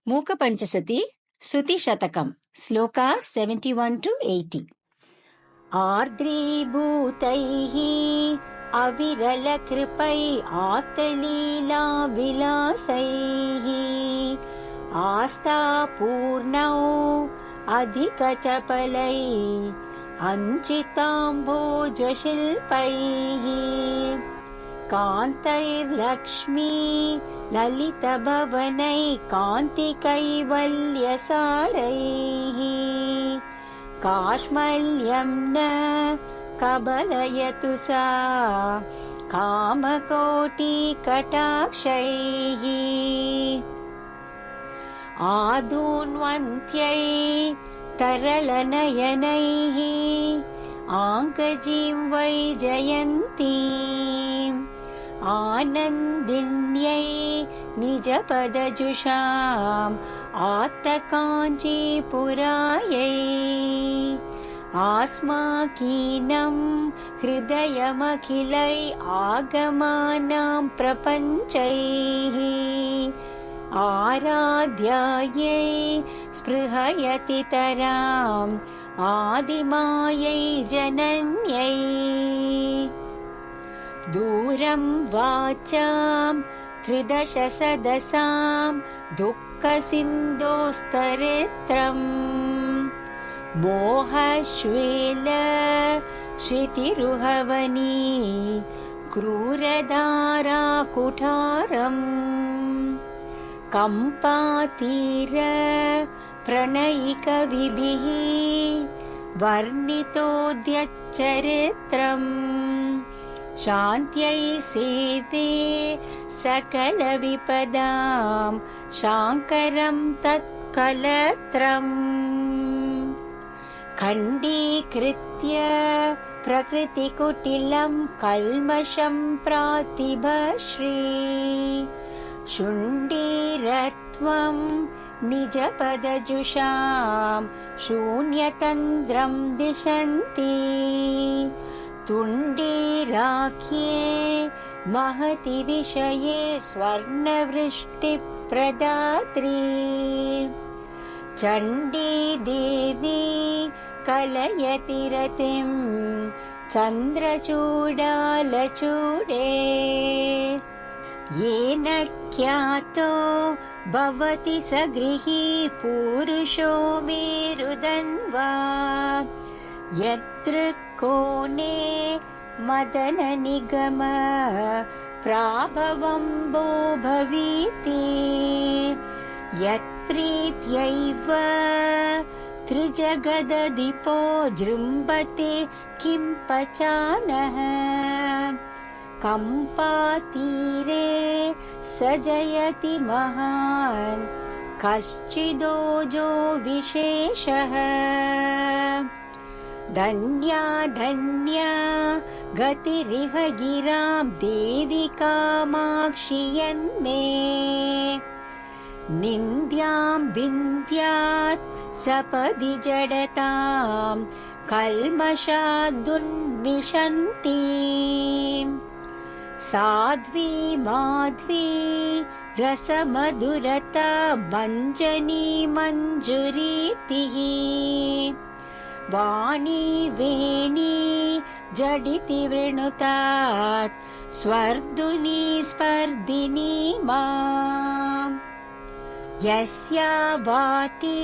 मूकपञ्चशती श्रुतिशतकम् श्लोका 71-80। आर्द्रीभूतैः अविरलकृपै आप्तलीलाविलासैः आस्थापूर्णौ अधिकचपलै अञ्चिताम्भोजशिल्पैः कान्तैर्लक्ष्मी ललितभवनै कान्तिकैवल्यसारैः काश्मल्यं न कबलयतु सा कामकोटिकटाक्षैः आदून्वन्त्यै तरलनयनैः आङ्कजीं वैजयन्तीम् आनन्दिन्यै निजपदजुषाम् आत्तकाञ्चीपुरायै आस्माकीनं हृदयमखिलै आगमानां प्रपञ्चैः आराध्यायै स्पृहयति तराम् आदिमायै जनन्यै दूरं वाचां त्रिदशसदसां दुःखसिन्धोस्तरित्रम् मोहश्वेल श्रुतिरुहवनी क्रूरधाराकुठारम् कम्पातीर प्रणयिकविभिः वर्णितोद्यच्चरित्रम् शान्त्यै सेवे सकलविपदां शाङ्करं तत्कलत्रम् खण्डीकृत्य प्रकृतिकुटिलं कल्मषं प्रातिभश्री शुण्डीरत्वं निजपदजुषां शून्यतन्द्रं दिशन्ति तुण्डीराख्ये महति विषये स्वर्णवृष्टिप्रदात्री चण्डी देवी कलयति रतिं चन्द्रचूडालचूडे येन ख्यातो भवति स गृही पूरुषो मेरुदन्वा यत्र कोणे मदननिगम प्राभवम्बो भवीति यत्प्रीत्यैव त्रिजगदधिपो जृम्भते किं पचानः कम्पातीरे स जयति महान् कश्चिदोजो विशेषः धन्या धन्या गतिरिह गिरां देवि कामाक्षि यन्मे निन्द्यां विन्द्यात् सपदि जडतां कल्मषादुन्निशन्तीं साध्वी माध्वी रसमधुरता भञ्जनी मञ्जुरीतिः वाणी वेणी जडिति वृणुतात् स्वर्धुनी स्पर्धिनी माम् यस्या वाटी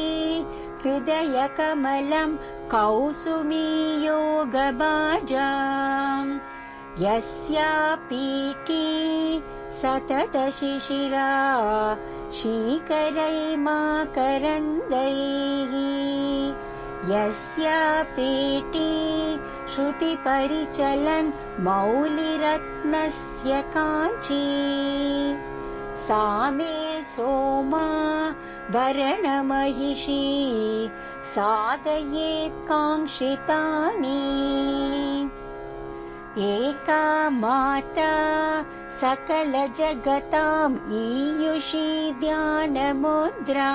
हृदयकमलं कौसुमी योगभाजाम् यस्या पीठी सततशिशिरा शीकरैर्माकरन्दैः यस्या पेटी श्रुतिपरिचलन् मौलिरत्नस्य काञ्ची सा मे सोमा भरणमहिषी साधयेत् काङ्क्षितानि एका माता सकलजगताम् ईयुषी ध्यानमुद्राम्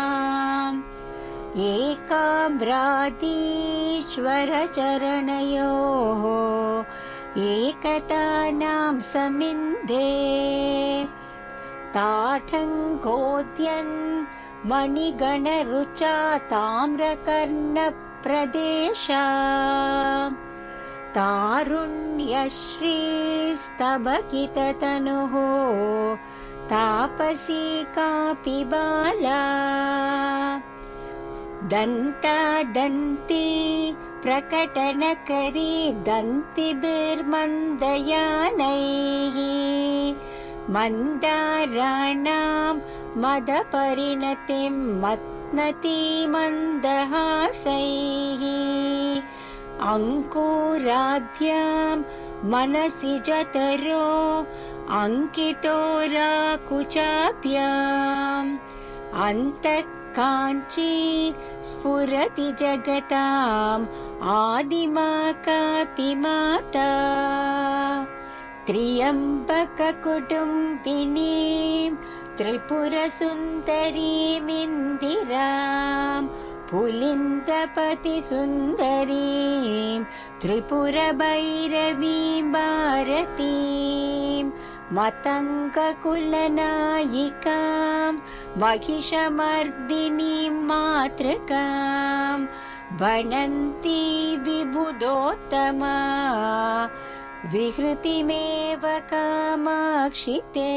एकाम्रातीश्वरचरणयोः एकतानां समिन्धे ताठङ्कोद्यन् मणिगणरुचा ताम्रकर्णप्रदेशा तारुण्यश्रीस्तबकिततनुः तापसी कापि बाला दन्तादन्ती प्रकटनकरी दन्तिभिर्मन्दयानैः मन्दाराणां मदपरिणतिं मत्नती मन्दहासैः अङ्कुराभ्यां मनसि जठरो अंकितो राकुचाभ्याम् अन्तः काञ्ची स्फुरति जगताम् आदिमा कापि माता त्र्यम्बककुटुम्बिनीं त्रिपुरसुन्दरीमिन्दिरां पुलिन्दपतिसुन्दरीं त्रिपुरभैरवीं भारतीं मतङ्गकुलनायिकां महिषमर्दिनीं मातृकां भणन्ति विबुधोत्तमा विहृतिमेव कामाक्षि ते।